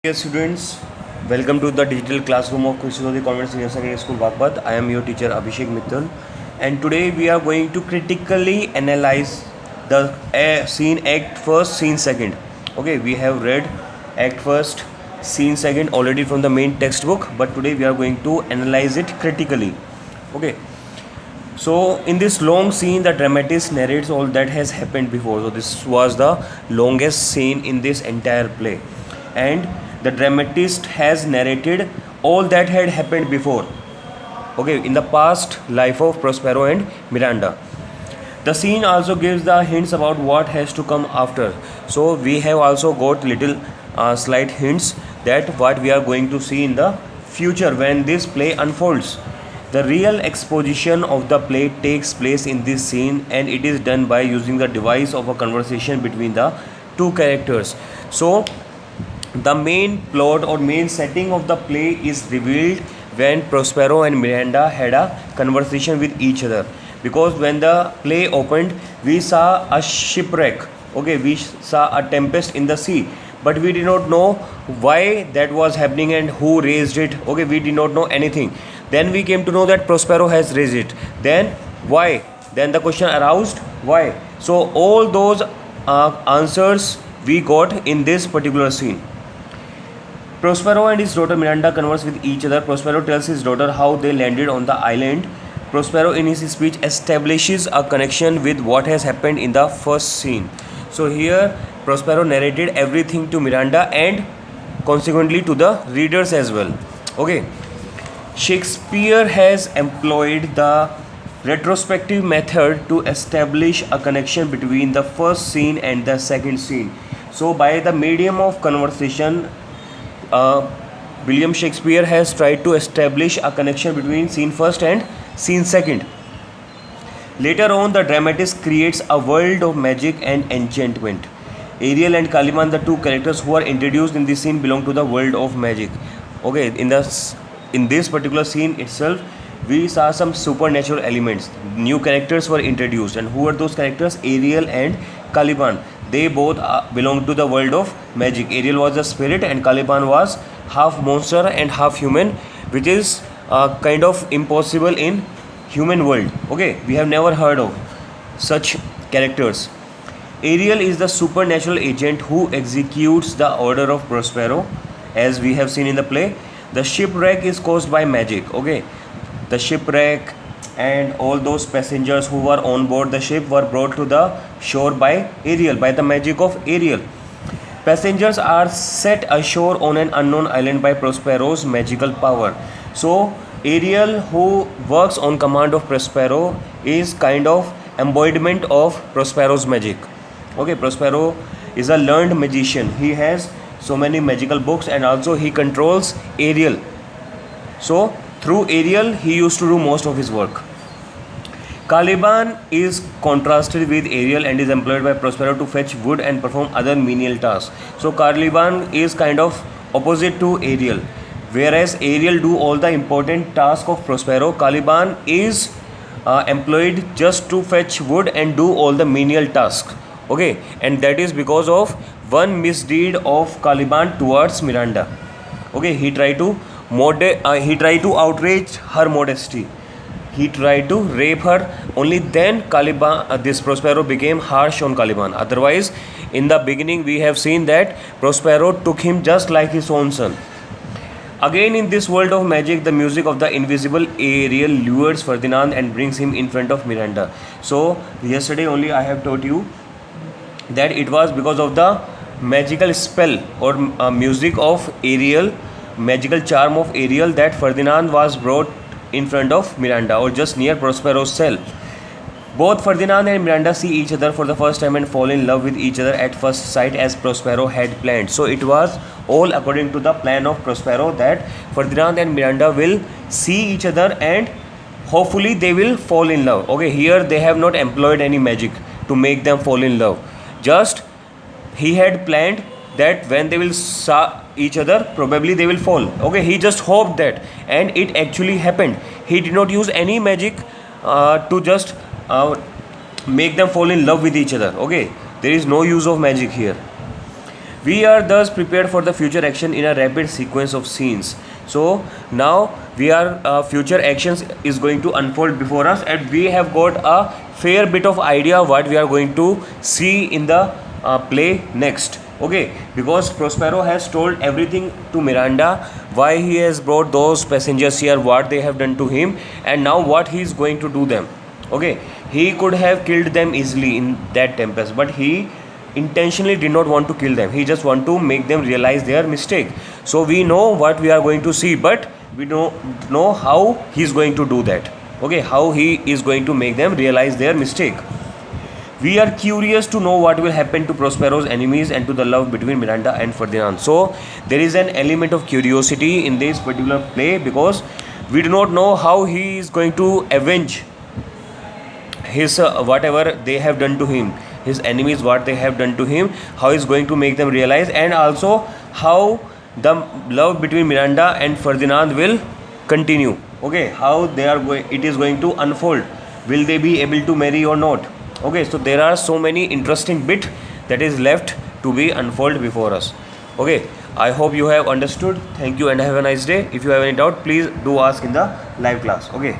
Dear students, welcome to the digital classroom of Krishnodhi Convent Senior Secondary School, Bagpat. I am your teacher Abhishek Mittal, and today we are going to critically analyze the scene act first, scene second. Okay, we have read act first, scene second already from the main textbook, but today we are going to analyze it critically. Okay, so in this long scene, the dramatist narrates all that has happened before. So this was the longest scene in this entire play, and the dramatist has narrated all that had happened before. Okay, in the past life of Prospero and Miranda. The scene also gives the hints about what has to come after. So we have also got little slight hints that what we are going to see in the future when this play unfolds. The real exposition of the play takes place in this scene, and it is done by using the device of a conversation between the two characters. So the main plot or main setting of the play is revealed when Prospero and Miranda had a conversation with each other. Because when the play opened, we saw a shipwreck. Okay, we saw a tempest in the sea, but we did not know why that was happening and who raised it. Okay, we did not know anything. Then we came to know that Prospero has raised it. Then why? Then the question aroused why. So all those answers we got in this particular scene. Prospero and his daughter Miranda converse with each other. Prospero tells his daughter how they landed on the island. Prospero, in his speech, establishes a connection with what has happened in the first scene. So, here Prospero narrated everything to Miranda and consequently to the readers as well. Okay, Shakespeare has employed the retrospective method to establish a connection between the first scene and the second scene. So, by the medium of conversation, William Shakespeare has tried to establish a connection between scene first and scene second. Later on, the dramatist creates a world of magic and enchantment. Ariel and Caliban, the two characters who are introduced in this scene, belong to the world of magic. Okay, in this particular scene itself, we saw some supernatural elements. New characters were introduced, and who are those characters? Ariel and Caliban. They both belong to the world of magic. Ariel was a spirit and Caliban was half monster and half human, which is kind of impossible in human world. Okay, we have never heard of such characters. Ariel is the supernatural agent who executes the order of Prospero, as we have seen in the play. The shipwreck is caused by magic. Okay, the shipwreck and all those passengers who were on board the ship were brought to the shore by Ariel, by the magic of Ariel. Passengers are set ashore on an unknown island by Prospero's magical power. So, Ariel, who works on command of Prospero, is kind of embodiment of Prospero's magic. Okay, Prospero is a learned magician. He has so many magical books and also he controls Ariel. So, through Ariel, he used to do most of his work. Caliban is contrasted with Ariel and is employed by Prospero to fetch wood and perform other menial tasks. So Caliban is kind of opposite to Ariel. Whereas Ariel do all the important tasks of Prospero, Caliban is employed just to fetch wood and do all the menial tasks. Okay, and that is because of one misdeed of Caliban towards Miranda. Okay, he tried to outrage her modesty. He tried to rape her. Only then Caliban, this Prospero became harsh on Caliban. Otherwise, in the beginning, we have seen that Prospero took him just like his own son. Again, in this world of magic, the music of the invisible Ariel lures Ferdinand and brings him in front of Miranda. So, yesterday only I have told you that it was because of the magical spell or music of Ariel, magical charm of Ariel, that Ferdinand was brought in front of Miranda or just near Prospero's cell. Both Ferdinand and Miranda see each other for the first time and fall in love with each other at first sight as Prospero had planned. So it was all according to the plan of Prospero that Ferdinand and Miranda will see each other and hopefully they will fall in love. Okay, here they have not employed any magic to make them fall in love. Just he had planned that when they will saw each other, probably they will fall. Okay, he just hoped that, and it actually happened. He did not use any magic to just make them fall in love with each other. Okay, there is no use of magic here. We are thus prepared for the future action in a rapid sequence of scenes. So now we are future actions is going to unfold before us, and we have got a fair bit of idea what we are going to see in the play next. Okay, because Prospero has told everything to Miranda, why he has brought those passengers here, what they have done to him, and now what he is going to do them. Okay, he could have killed them easily in that tempest, but he intentionally did not want to kill them. He just want to make them realize their mistake. So we know what we are going to see, but we don't know how he is going to do that. Okay, how he is going to make them realize their mistake. We are curious to know what will happen to Prospero's enemies and to the love between Miranda and Ferdinand. So there is an element of curiosity in this particular play, because we do not know how he is going to avenge his whatever they have done to him, his enemies what they have done to him, how he is going to make them realize, and also how the love between Miranda and Ferdinand will continue. Okay, how they are going, it is going to unfold. Will they be able to marry or not? Okay, so there are so many interesting bit that is left to be unfold before us. Okay, I hope you have understood. Thank you and have a nice day. If you have any doubt, please do ask in the live class. Okay.